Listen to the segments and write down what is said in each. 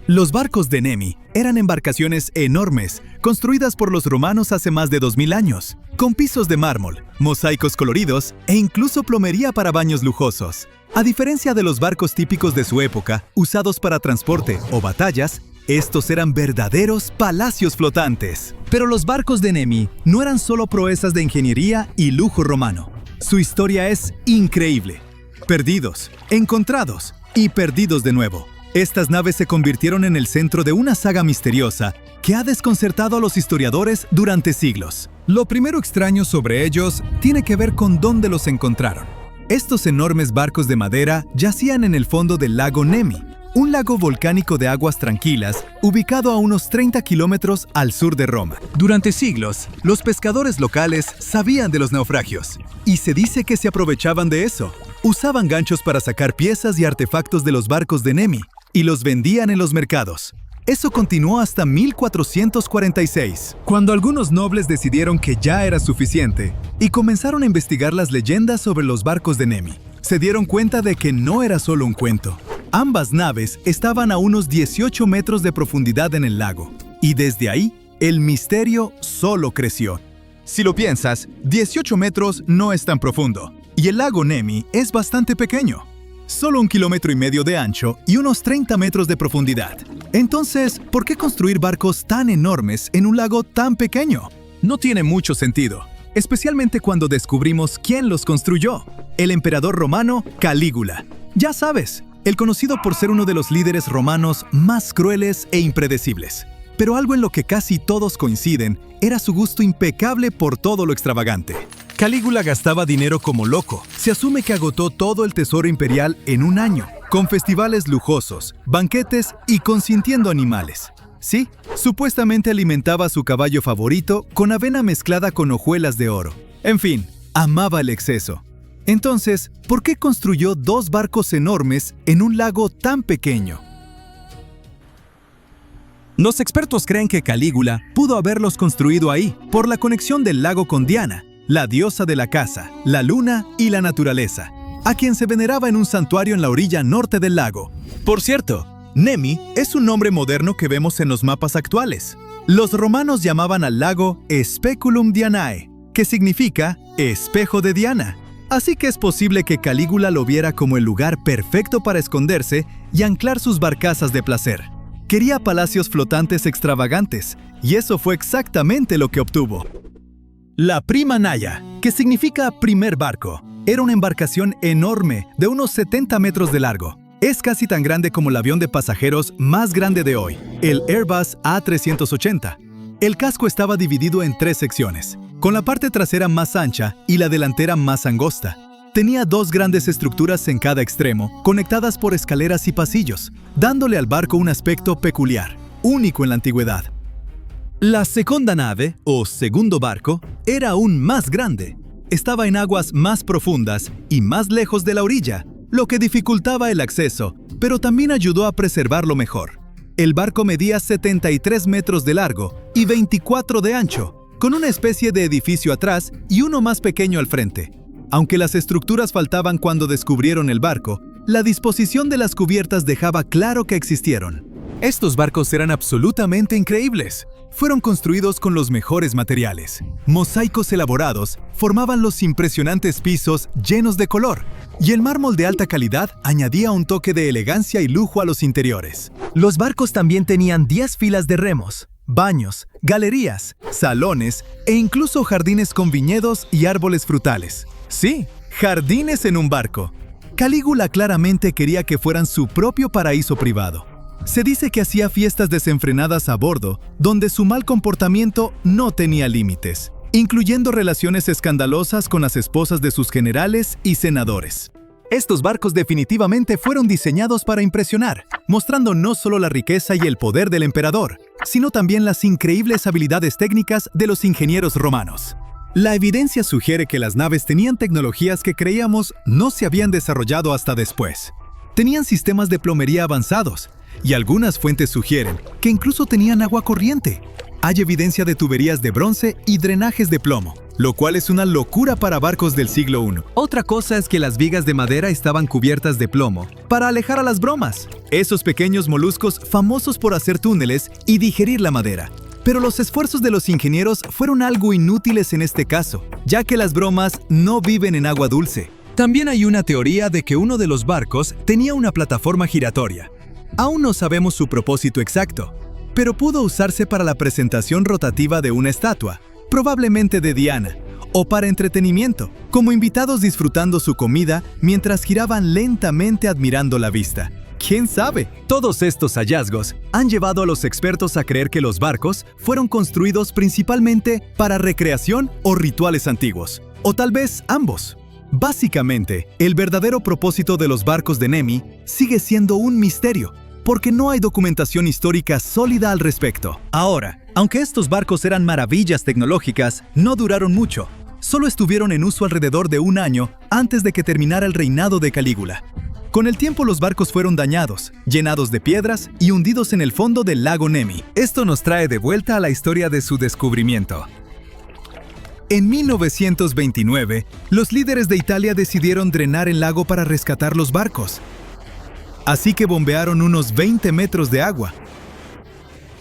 Los barcos de Nemi eran embarcaciones enormes, construidas por los romanos hace más de 2000 años, con pisos de mármol, mosaicos coloridos e incluso plomería para baños lujosos. A diferencia de los barcos típicos de su época, usados para transporte o batallas, estos eran verdaderos palacios flotantes. Pero los barcos de Nemi no eran solo proezas de ingeniería y lujo romano. Su historia es increíble. Perdidos, encontrados y perdidos de nuevo. Estas naves se convirtieron en el centro de una saga misteriosa que ha desconcertado a los historiadores durante siglos. Lo primero extraño sobre ellos tiene que ver con dónde los encontraron. Estos enormes barcos de madera yacían en el fondo del lago Nemi, un lago volcánico de aguas tranquilas ubicado a unos 30 kilómetros al sur de Roma. Durante siglos, los pescadores locales sabían de los naufragios y se dice que se aprovechaban de eso. Usaban ganchos para sacar piezas y artefactos de los barcos de Nemi y los vendían en los mercados. Eso continuó hasta 1446, cuando algunos nobles decidieron que ya era suficiente y comenzaron a investigar las leyendas sobre los barcos de Nemi. Se dieron cuenta de que no era solo un cuento. Ambas naves estaban a unos 18 metros de profundidad en el lago, y desde ahí, el misterio solo creció. Si lo piensas, 18 metros no es tan profundo, y el lago Nemi es bastante pequeño. Solo 1,5 kilómetros de ancho y unos 30 metros de profundidad. Entonces, ¿por qué construir barcos tan enormes en un lago tan pequeño? No tiene mucho sentido, especialmente cuando descubrimos quién los construyó. El emperador romano Calígula. Ya sabes, el conocido por ser uno de los líderes romanos más crueles e impredecibles. Pero algo en lo que casi todos coinciden era su gusto impecable por todo lo extravagante. Calígula gastaba dinero como loco. Se asume que agotó todo el tesoro imperial en un año, con festivales lujosos, banquetes y consintiendo animales. Sí, supuestamente alimentaba a su caballo favorito con avena mezclada con hojuelas de oro. En fin, amaba el exceso. Entonces, ¿por qué construyó 2 barcos enormes en un lago tan pequeño? Los expertos creen que Calígula pudo haberlos construido ahí por la conexión del lago con Diana, la diosa de la caza, la luna y la naturaleza, a quien se veneraba en un santuario en la orilla norte del lago. Por cierto, Nemi es un nombre moderno que vemos en los mapas actuales. Los romanos llamaban al lago Speculum Dianae, que significa espejo de Diana. Así que es posible que Calígula lo viera como el lugar perfecto para esconderse y anclar sus barcazas de placer. Quería palacios flotantes extravagantes, y eso fue exactamente lo que obtuvo. La Prima Naya, que significa primer barco, era una embarcación enorme de unos 70 metros de largo. Es casi tan grande como el avión de pasajeros más grande de hoy, el Airbus A380. El casco estaba dividido en 3 secciones, con la parte trasera más ancha y la delantera más angosta. Tenía 2 grandes estructuras en cada extremo, conectadas por escaleras y pasillos, dándole al barco un aspecto peculiar, único en la antigüedad. La segunda nave, o segundo barco, era aún más grande. Estaba en aguas más profundas y más lejos de la orilla, lo que dificultaba el acceso, pero también ayudó a preservarlo mejor. El barco medía 73 metros de largo y 24 de ancho, con una especie de edificio atrás y uno más pequeño al frente. Aunque las estructuras faltaban cuando descubrieron el barco, la disposición de las cubiertas dejaba claro que existieron. Estos barcos eran absolutamente increíbles. Fueron construidos con los mejores materiales. Mosaicos elaborados formaban los impresionantes pisos llenos de color, y el mármol de alta calidad añadía un toque de elegancia y lujo a los interiores. Los barcos también tenían 10 filas de remos, baños, galerías, salones e incluso jardines con viñedos y árboles frutales. Sí, jardines en un barco. Calígula claramente quería que fueran su propio paraíso privado. Se dice que hacía fiestas desenfrenadas a bordo, donde su mal comportamiento no tenía límites, incluyendo relaciones escandalosas con las esposas de sus generales y senadores. Estos barcos definitivamente fueron diseñados para impresionar, mostrando no solo la riqueza y el poder del emperador, sino también las increíbles habilidades técnicas de los ingenieros romanos. La evidencia sugiere que las naves tenían tecnologías que creíamos no se habían desarrollado hasta después. Tenían sistemas de plomería avanzados, y algunas fuentes sugieren que incluso tenían agua corriente. hay evidencia de tuberías de bronce y drenajes de plomo, lo cual es una locura para barcos del siglo I. Otra cosa es que las vigas de madera estaban cubiertas de plomo para alejar a las bromas, esos pequeños moluscos famosos por hacer túneles y digerir la madera. Pero los esfuerzos de los ingenieros fueron algo inútiles en este caso, ya que las bromas no viven en agua dulce. También hay una teoría de que uno de los barcos tenía una plataforma giratoria. Aún no sabemos su propósito exacto, pero pudo usarse para la presentación rotativa de una estatua, probablemente de Diana, o para entretenimiento, como invitados disfrutando su comida mientras giraban lentamente admirando la vista. ¿Quién sabe? Todos estos hallazgos han llevado a los expertos a creer que los barcos fueron construidos principalmente para recreación o rituales antiguos, o tal vez ambos. Básicamente, el verdadero propósito de los barcos de Nemi sigue siendo un misterio, porque no hay documentación histórica sólida al respecto. Ahora, aunque estos barcos eran maravillas tecnológicas, no duraron mucho. Solo estuvieron en uso alrededor de un año antes de que terminara el reinado de Calígula. Con el tiempo los barcos fueron dañados, llenados de piedras y hundidos en el fondo del lago Nemi. Esto nos trae de vuelta a la historia de su descubrimiento. En 1929, los líderes de Italia decidieron drenar el lago para rescatar los barcos. Así que bombearon unos 20 metros de agua.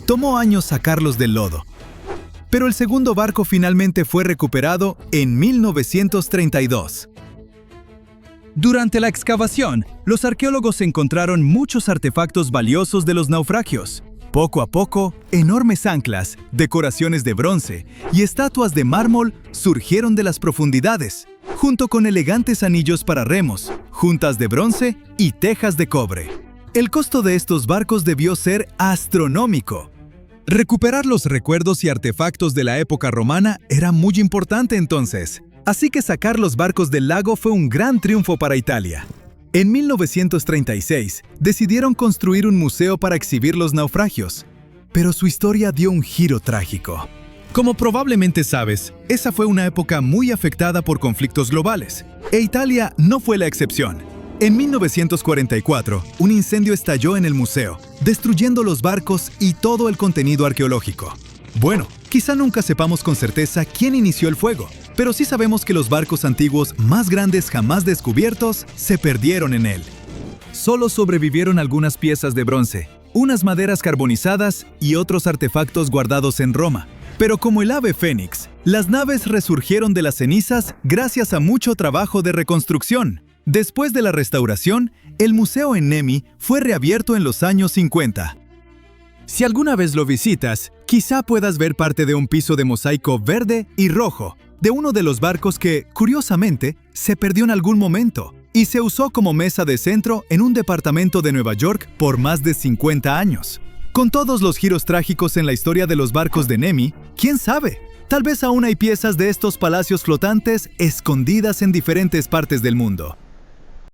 Tomó años sacarlos del lodo. Pero el segundo barco finalmente fue recuperado en 1932. Durante la excavación, los arqueólogos encontraron muchos artefactos valiosos de los naufragios. Poco a poco, enormes anclas, decoraciones de bronce y estatuas de mármol surgieron de las profundidades, junto con elegantes anillos para remos, juntas de bronce y tejas de cobre. El costo de estos barcos debió ser astronómico. Recuperar los recuerdos y artefactos de la época romana era muy importante entonces. Así que sacar los barcos del lago fue un gran triunfo para Italia. En 1936, decidieron construir un museo para exhibir los naufragios, pero su historia dio un giro trágico. Como probablemente sabes, esa fue una época muy afectada por conflictos globales, e Italia no fue la excepción. En 1944, un incendio estalló en el museo, destruyendo los barcos y todo el contenido arqueológico. Bueno, quizá nunca sepamos con certeza quién inició el fuego, pero sí sabemos que los barcos antiguos más grandes jamás descubiertos se perdieron en él. Solo sobrevivieron algunas piezas de bronce, unas maderas carbonizadas y otros artefactos guardados en Roma. Pero como el ave fénix, las naves resurgieron de las cenizas gracias a mucho trabajo de reconstrucción. Después de la restauración, el museo en Nemi fue reabierto en los años 50. Si alguna vez lo visitas, quizá puedas ver parte de un piso de mosaico verde y rojo de uno de los barcos que, curiosamente, se perdió en algún momento y se usó como mesa de centro en un departamento de Nueva York por más de 50 años. Con todos los giros trágicos en la historia de los barcos de Nemi, ¿quién sabe? Tal vez aún hay piezas de estos palacios flotantes escondidas en diferentes partes del mundo.